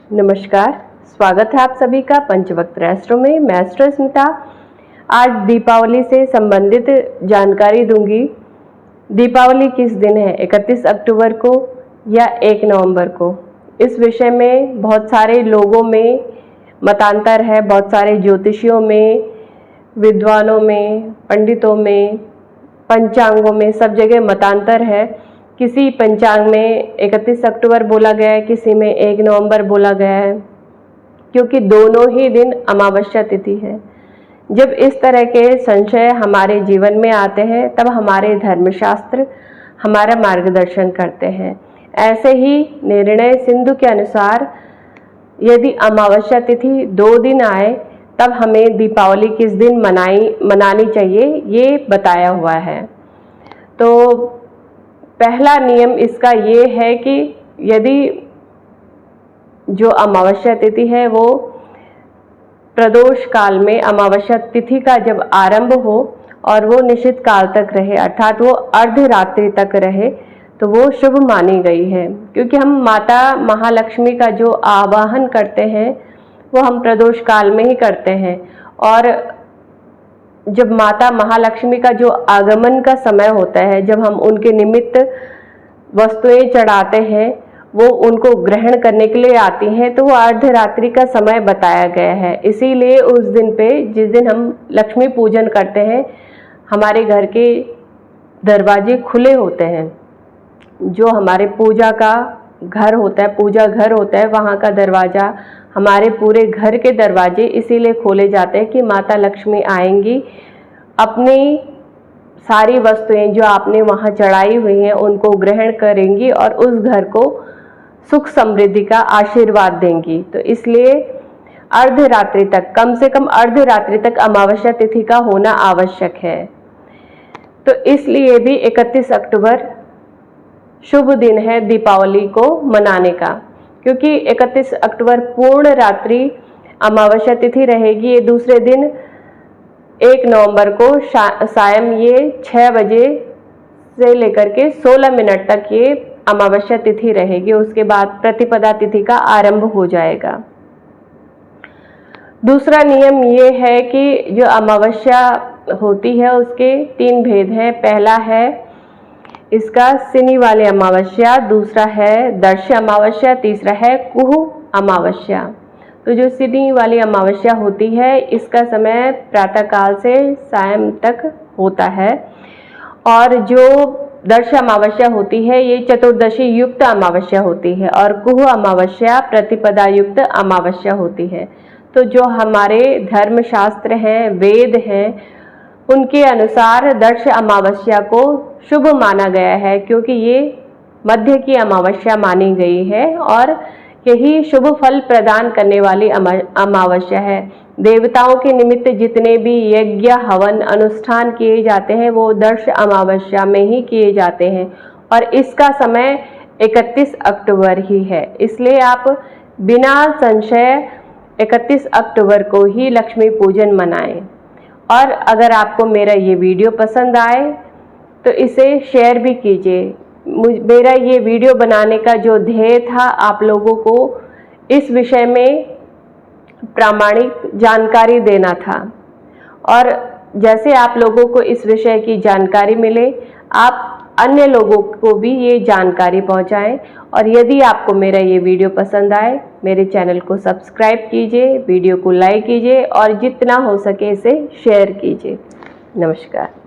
नमस्कार, स्वागत है आप सभी का पंचवक्त एस्ट्रो में। मैं एस्ट्रो स्मिता आज दीपावली से संबंधित जानकारी दूंगी। दीपावली किस दिन है, 31 अक्टूबर को या 1 नवंबर को? इस विषय में बहुत सारे लोगों में मतांतर है, बहुत सारे ज्योतिषियों में, विद्वानों में, पंडितों में, पंचांगों में, सब जगह मतांतर है। किसी पंचांग में 31 अक्टूबर बोला गया है, किसी में 1 नवंबर बोला गया है, क्योंकि दोनों ही दिन अमावस्या तिथि है। जब इस तरह के संशय हमारे जीवन में आते हैं तब हमारे धर्मशास्त्र हमारा मार्गदर्शन करते हैं। ऐसे ही निर्णय सिंधु के अनुसार यदि अमावस्या तिथि 2 दिन आए तब हमें दीपावली किस दिन मनानी चाहिए, ये बताया हुआ है। तो पहला नियम इसका ये है कि यदि जो अमावस्या तिथि है वो प्रदोष काल में अमावस्या तिथि का जब आरंभ हो और वो निश्चित काल तक रहे, अर्थात वो अर्धरात्रि तक रहे, तो वो शुभ मानी गई है। क्योंकि हम माता महालक्ष्मी का जो आवाहन करते हैं वो हम प्रदोष काल में ही करते हैं, और जब माता महालक्ष्मी का जो आगमन का समय होता है, जब हम उनके निमित्त वस्तुएं चढ़ाते हैं, वो उनको ग्रहण करने के लिए आती हैं, तो वो अर्धरात्रि का समय बताया गया है। इसीलिए उस दिन पे, जिस दिन हम लक्ष्मी पूजन करते हैं, हमारे घर के दरवाजे खुले होते हैं। जो हमारे पूजा का घर होता है, पूजा घर होता है, वहाँ का दरवाज़ा, हमारे पूरे घर के दरवाजे इसीलिए खोले जाते हैं कि माता लक्ष्मी आएंगी, अपनी सारी वस्तुएं जो आपने वहाँ चढ़ाई हुई हैं उनको ग्रहण करेंगी और उस घर को सुख समृद्धि का आशीर्वाद देंगी। तो इसलिए अर्धरात्रि तक, कम से कम अर्धरात्रि तक अमावस्या तिथि का होना आवश्यक है। तो इसलिए भी 31 अक्टूबर शुभ दिन है दीपावली को मनाने का, क्योंकि 31 अक्टूबर पूर्ण रात्रि अमावस्या तिथि रहेगी। ये दूसरे दिन 1 नवंबर को सायं ये 6 बजे से लेकर के 16 मिनट तक ये अमावस्या तिथि रहेगी। उसके बाद प्रतिपदा तिथि का आरंभ हो जाएगा। दूसरा नियम ये है कि जो अमावस्या होती है उसके 3 भेद हैं। पहला है इसका सिनी वाली अमावस्या, दूसरा है दर्श अमावस्या, तीसरा है कुह अमावस्या। तो जो सिनी वाली अमावस्या होती है इसका समय प्रातःकाल से सायं तक होता है, और जो दर्श अमावस्या होती है ये चतुर्दशी युक्त अमावस्या होती है, और कुह अमावस्या प्रतिपदा युक्त अमावस्या होती है। तो जो हमारे धर्मशास्त्र हैं, वेद हैं, उनके अनुसार दर्श अमावस्या को शुभ माना गया है, क्योंकि ये मध्य की अमावस्या मानी गई है और यही शुभ फल प्रदान करने वाली अमावस्या है। देवताओं के निमित्त जितने भी यज्ञ हवन अनुष्ठान किए जाते हैं वो दर्श अमावस्या में ही किए जाते हैं, और इसका समय 31 अक्टूबर ही है। इसलिए आप बिना संशय 31 अक्टूबर को ही लक्ष्मी पूजन मनाएं। और अगर आपको मेरा ये वीडियो पसंद आए तो इसे शेयर भी कीजिए। मेरा ये वीडियो बनाने का जो ध्येय था, आप लोगों को इस विषय में प्रामाणिक जानकारी देना था, और जैसे आप लोगों को इस विषय की जानकारी मिले, आप अन्य लोगों को भी ये जानकारी पहुंचाएं। और यदि आपको मेरा ये वीडियो पसंद आए, मेरे चैनल को सब्सक्राइब कीजिए, वीडियो को लाइक कीजिए और जितना हो सके इसे शेयर कीजिए। नमस्कार।